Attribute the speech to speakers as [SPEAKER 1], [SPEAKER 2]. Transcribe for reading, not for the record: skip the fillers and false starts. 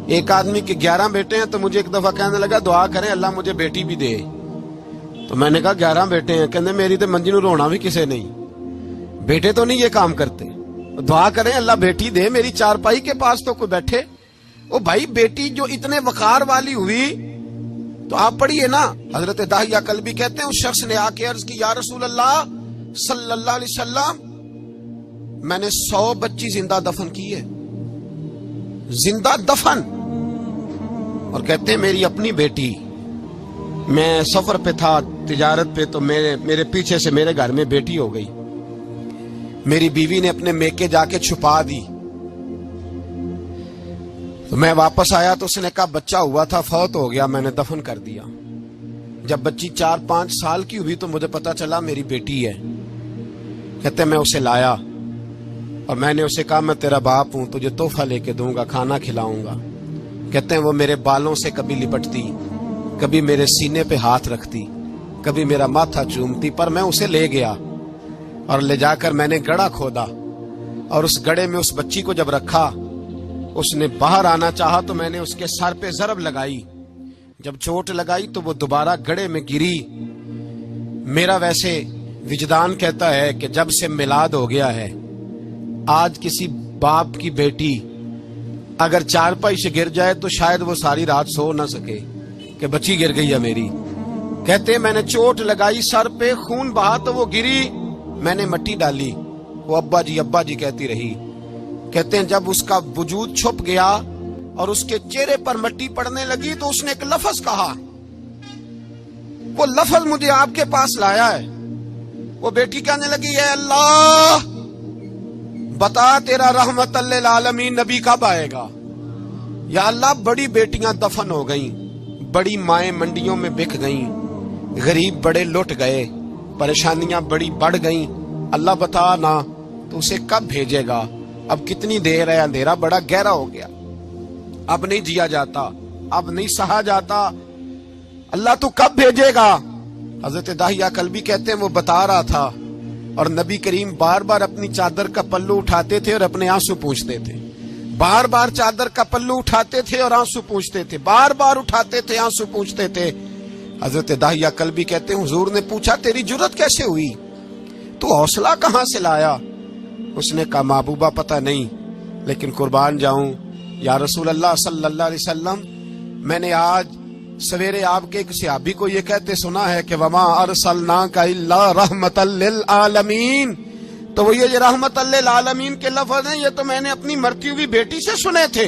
[SPEAKER 1] ایک آدمی کے 11 بیٹے ہیں تو مجھے ایک دفعہ کہنے لگا دعا کریں اللہ مجھے بیٹی بھی دے. تو میں نے کہا 11 بیٹے ہیں, کہنے میری تو منجی نو رونا بھی کسے نہیں, بیٹے تو نہیں یہ کام کرتے, دعا کریں اللہ بیٹی دے, میری چارپائی کے پاس تو کوئی بیٹھے. او بھائی بیٹی جو اتنے وقار والی ہوئی تو آپ پڑھیے نا, حضرت داہیہ کلبی کہتے ہیں اس شخص نے آ کے عرض کی یا رسول اللہ صلی اللہ علیہ وسلم میں نے 100 بچی زندہ دفن کی ہے, زندہ دفن. اور کہتے ہیں میری اپنی بیٹی, میں سفر پہ تھا تجارت پہ, تو میرے پیچھے سے میرے گھر میں بیٹی ہو گئی, میری بیوی نے اپنے میکے جا کے چھپا دی. تو میں واپس آیا تو اس نے کہا بچہ ہوا تھا فوت ہو گیا, میں نے دفن کر دیا. جب بچی 4-5 سال کی ہوئی تو مجھے پتا چلا میری بیٹی ہے. کہتے میں اسے لایا اور میں نے اسے کہا میں تیرا باپ ہوں, تجھے تحفہ لے کے دوں گا, کھانا کھلاؤں گا. کہتے ہیں وہ میرے بالوں سے کبھی لپٹتی, کبھی میرے سینے پہ ہاتھ رکھتی, کبھی میرا ماتھا چومتی, پر میں اسے لے گیا اور لے جا کر میں نے گڑھا کھودا, اور اس گڑھے میں اس بچی کو جب رکھا, اس نے باہر آنا چاہا تو میں نے اس کے سر پہ ضرب لگائی. جب چوٹ لگائی تو وہ دوبارہ گڑھے میں گری. میرا ویسے وجدان کہتا ہے کہ جب سے میلاد ہو گیا ہے, آج کسی باپ کی بیٹی اگر چارپائی سے گر جائے تو شاید وہ ساری رات سو نہ سکے کہ بچی گر گئی ہے میری. کہتے ہیں میں نے چوٹ لگائی, سر پہ خون بہا تو وہ گری, میں نے مٹی ڈالی, وہ ابا جی کہتی رہی. کہتے ہیں جب اس کا وجود چھپ گیا اور اس کے چہرے پر مٹی پڑنے لگی تو اس نے ایک لفظ کہا, وہ لفظ مجھے آپ کے پاس لایا ہے. وہ بیٹی کہنے لگی اے اللہ بتا تیرا رحمت للعالمین نبی کب آئے گا. یا اللہ بڑی بیٹیاں دفن ہو گئیں, بڑی مائیں منڈیوں میں بک گئیں, غریب بڑے لٹ گئے, پریشانیاں بڑی بڑھ گئیں, اللہ بتا نا تو اسے کب بھیجے گا. اب کتنی دیر ہے, اندھیرا بڑا گہرا ہو گیا, اب نہیں جیا جاتا, اب نہیں سہا جاتا, اللہ تو کب بھیجے گا. حضرت داہیہ کلبی کہتے ہیں وہ بتا رہا تھا اور نبی کریم بار بار اپنی چادر کا پلو اٹھاتے تھے اور اپنے آنسو پوچھتے تھے, بار بار چادر کا پلو اٹھاتے تھے اور آنسو پوچھتے تھے, بار بار اٹھاتے تھے آنسو پوچھتے تھے. حضرت داہیہ کلبی کہتے ہیں حضور نے پوچھا تیری جرت کیسے ہوئی, تو حوصلہ کہاں سے لایا. اس نے کہا محبوبہ پتہ نہیں, لیکن قربان جاؤں یا رسول اللہ صلی اللہ علیہ وسلم میں نے آج سویرے آپ کے ایک صحابی کو یہ کہتے سنا ہے کہ وما ارسلناک الا رحمتا للعالمین. تو وہ یہ رحمتا للعالمین کے لفظ ہیں, یہ تو میں نے اپنی مرتی ہوئی بیٹی سے سنے تھے.